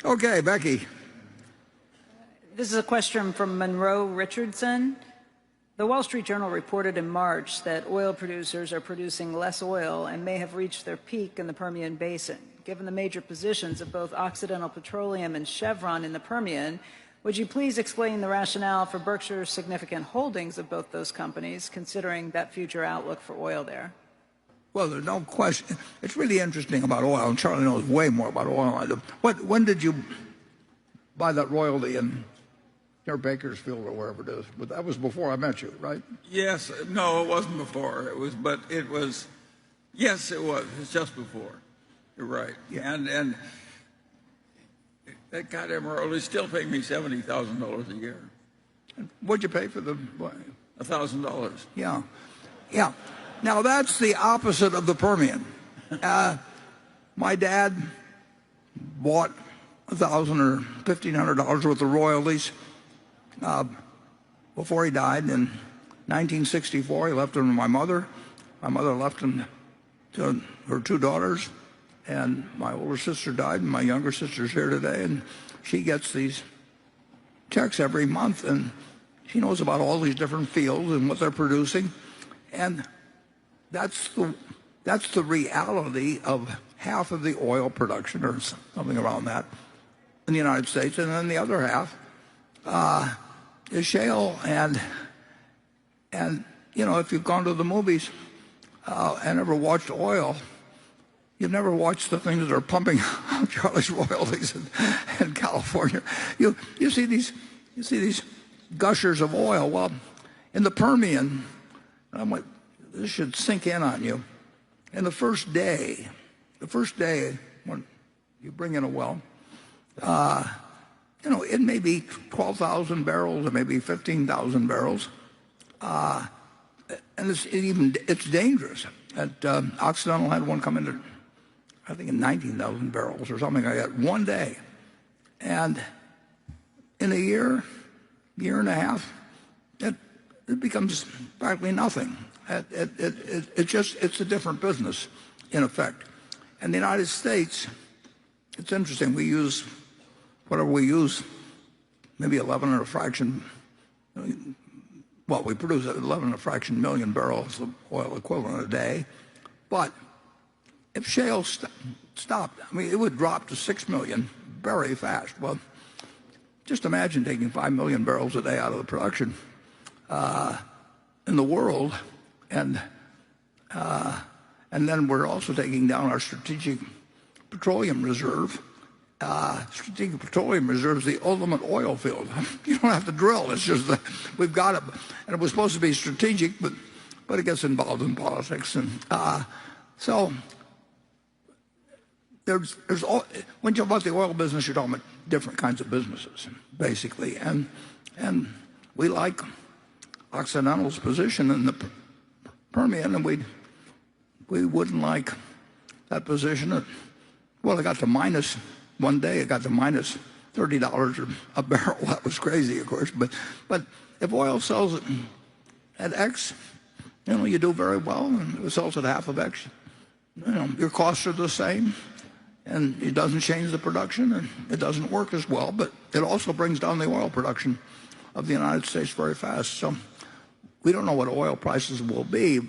Okay, Becky. This is a question from Monroe Richardson. The Wall Street Journal reported in March that oil producers are producing less oil and may have reached their peak in the Permian Basin. Given the major positions of both Occidental Petroleum and Chevron in the Permian, would you please explain the rationale for Berkshire's significant holdings of both those companies, considering that future outlook for oil there? Well, there's no question. It's really interesting about oil, and Charlie knows way more about oil than I do. When did you buy that royalty in near Bakersfield or wherever it is? But that was before I met you, right? Yes. No, it wasn't before. Yes, it was. It's just before. You're right. Yeah. And that goddamn royalty still paying me $70,000 a year. What'd you pay for the? $1,000. Yeah. Yeah. Now, that's the opposite of the Permian. My dad bought $1,000 or $1,500 worth of royalties before he died. In 1964, he left them to my mother. My mother left them to her two daughters. And my older sister died, and my younger sister's here today. And she gets these checks every month, and she knows about all these different fields and what they're producing. And that's the reality of half of the oil production, or something around that, in the United States. And then the other half is shale. And you know, if you've gone to the movies and ever watched oil, you've never watched the things that are pumping out Charlie's royalties in California. You see these gushers of oil. Well, in the Permian, I'm like, this should sink in on you. And the first day when you bring in a well, you know, it may be 12,000 barrels, it may be 15,000 barrels, and it's dangerous. Occidental had one come into, I think, in 19,000 barrels or something like that, one day. And in a year and a half, it becomes practically nothing. It's a different business, in effect. And the United States, it's interesting, we use, whatever we use, maybe 11 and a fraction, well, we produce 11 and a fraction million barrels of oil equivalent a day. But if shale stopped, I mean, it would drop to 6 million very fast. Well, just imagine taking 5 million barrels a day out of the production in the world, and then we're also taking down our strategic petroleum reserve. Strategic petroleum reserve is the ultimate oil field. You don't have to drill. It's just that we've got it, and it was supposed to be strategic, but it gets involved in politics, and so. When you're about the oil business, you're talking about different kinds of businesses, basically. And we like Occidental's position in the Permian, and we wouldn't like that position. Well, it got to minus one day. It got to minus $30 a barrel. That was crazy, of course. But if oil sells at X, you know, you do very well, and if it sells at half of X, you know, your costs are the same. And it doesn't change the production, and it doesn't work as well, but it also brings down the oil production of the United States very fast. So we don't know what oil prices will be,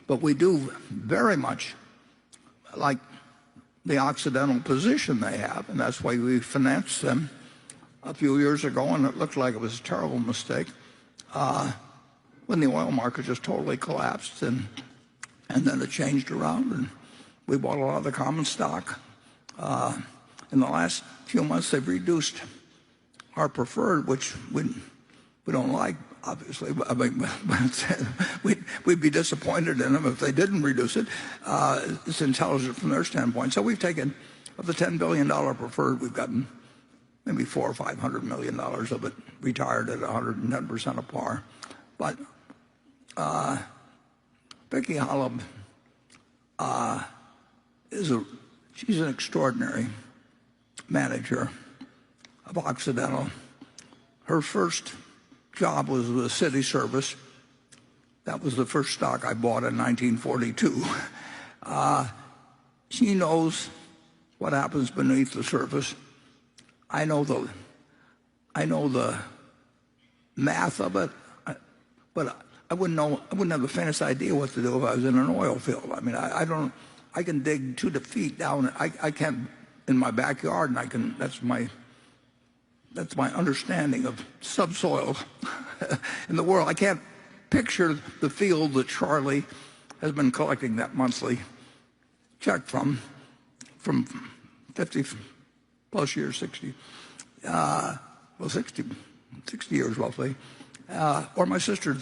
but we do very much like the Occidental position they have, and that's why we financed them a few years ago, and it looked like it was a terrible mistake when the oil market just totally collapsed, and then it changed around, and we bought a lot of the common stock. In the last few months, they've reduced our preferred, which we don't like, obviously. I mean, we'd be disappointed in them if they didn't reduce it. It's intelligent from their standpoint. So we've taken, of the $10 billion preferred, we've gotten maybe $400 or $500 million of it retired at 110% of par. But Becky Holub she's an extraordinary manager of Occidental. Her first job was with City Service. That was the first stock I bought in 1942. She knows what happens beneath the surface I know the math of it, but I wouldn't have the faintest idea what to do if I was in an oil field. I mean, I can dig 2 feet down. I can't in my backyard, and that's my understanding of subsoil in the world. I can't picture the field that Charlie has been collecting that monthly check from 50 plus years, 60, 60 years roughly, or my sister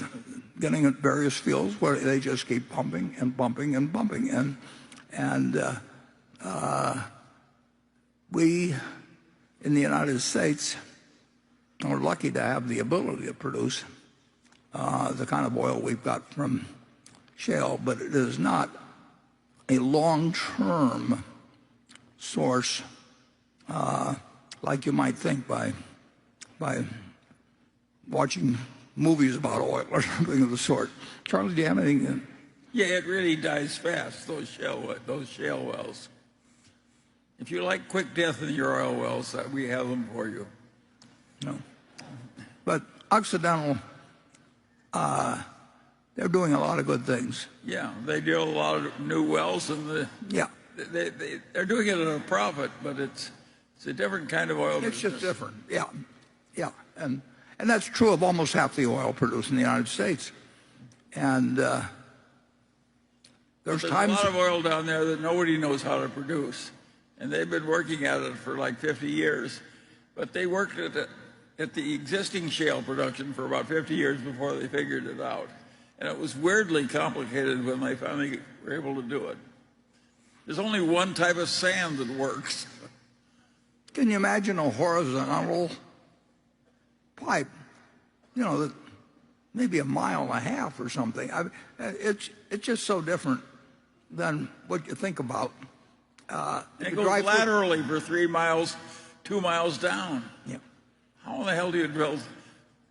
getting at various fields where they just keep pumping and pumping and pumping, and we in the United States are lucky to have the ability to produce the kind of oil we've got from shale, but it is not a long-term source like you might think by watching movies about oil or something of the sort. Charlie, do you have anything? Yeah, it really dies fast, those shale wells. If you like quick death in your oil wells, we have them for you. No. But Occidental, they're doing a lot of good things. Yeah, they do a lot of new wells, and they're doing it at a profit, but it's a different kind of oil business. It's just different, yeah. And that's true of almost half the oil produced in the United States. And there's a times... lot of oil down there that nobody knows how to produce. And they've been working at it for like 50 years. But they worked at the existing shale production for about 50 years before they figured it out. And it was weirdly complicated when they finally were able to do it. There's only one type of sand that works. Can you imagine a horizontal pipe, that maybe 1.5 miles or something? It's just so different than what you think about. It goes laterally for 3 miles, 2 miles down. Yeah. How in the hell do you drill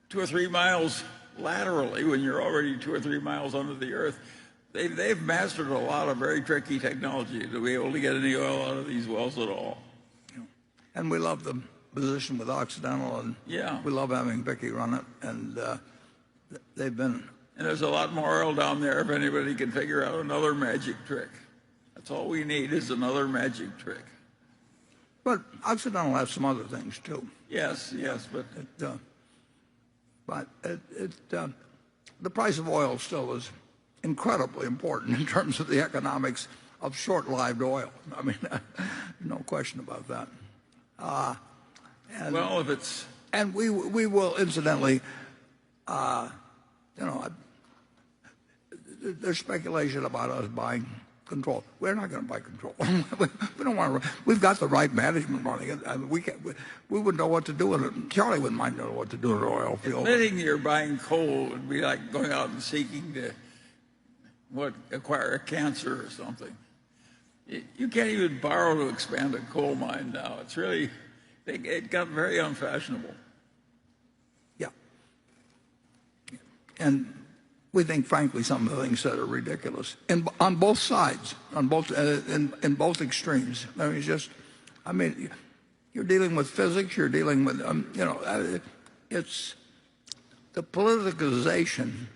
2 or 3 miles laterally when you're already 2 or 3 miles under the earth? They've mastered a lot of very tricky technology to be able to get any oil out of these wells at all. Yeah. And we love the position with Occidental, and we love having Vicki run it, and they've been... And there's a lot more oil down there if anybody can figure out another magic trick. That's all we need is another magic trick. But Occidental has some other things too. Yes, but the price of oil still is incredibly important in terms of the economics of short-lived oil. I mean, no question about that. Well, if it's... And we will, incidentally, there's speculation about us buying control. We're not going to buy control. We don't want to. We've got the right management running it. I mean, we wouldn't know what to do with it. Charlie wouldn't mind knowing what to do in an oil field. Admitting you're buying coal would be like going out and seeking to acquire a cancer or something. You can't even borrow to expand a coal mine now. It's really, it got very unfashionable. Yeah. And we think, frankly, some of the things said are ridiculous, and on both sides, in both extremes. I mean, you're dealing with physics. You're dealing with, it's the politicization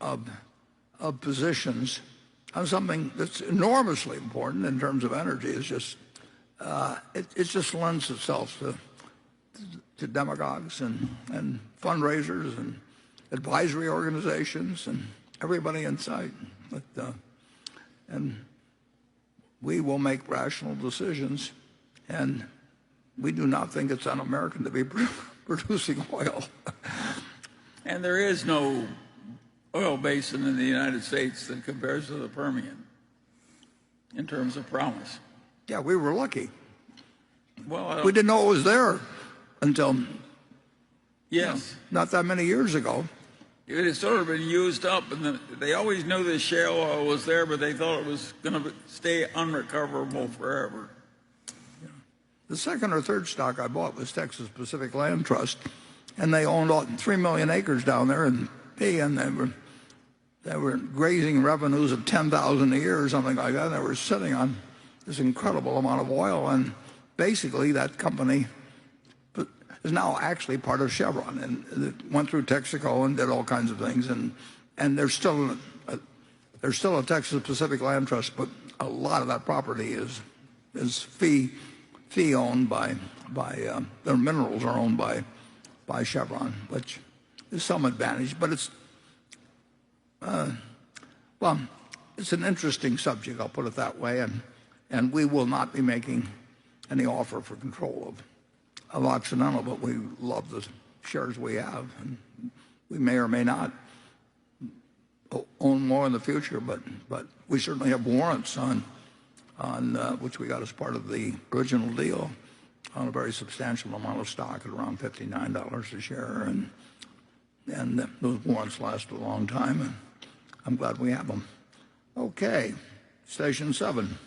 of positions on something that's enormously important in terms of energy. Is just it just lends itself to demagogues and fundraisers and advisory organizations and everybody in sight. And we will make rational decisions, and we do not think it's un-American to be producing oil. And there is no oil basin in the United States that compares to the Permian in terms of promise. Yeah, we were lucky. Well, we didn't know it was there until not that many years ago. It had sort of been used up, and they always knew the shale oil was there, but they thought it was going to stay unrecoverable forever. Yeah. The second or third stock I bought was Texas Pacific Land Trust, and they owned 3 million acres down there in P, and they were grazing revenues of $10,000 a year or something like that. And they were sitting on this incredible amount of oil, and basically that company is now actually part of Chevron, and it went through Texaco and did all kinds of things, and there's still a Texas Pacific Land Trust, but a lot of that property is fee owned by their minerals are owned by Chevron, which is some advantage, but it's well, it's an interesting subject, I'll put it that way, and we will not be making any offer for control of Occidental, but we love the shares we have, and we may or may not own more in the future, but we certainly have warrants on which we got as part of the original deal on a very substantial amount of stock at around $59 a share, and those warrants last a long time, and I'm glad we have them. Okay, station 7.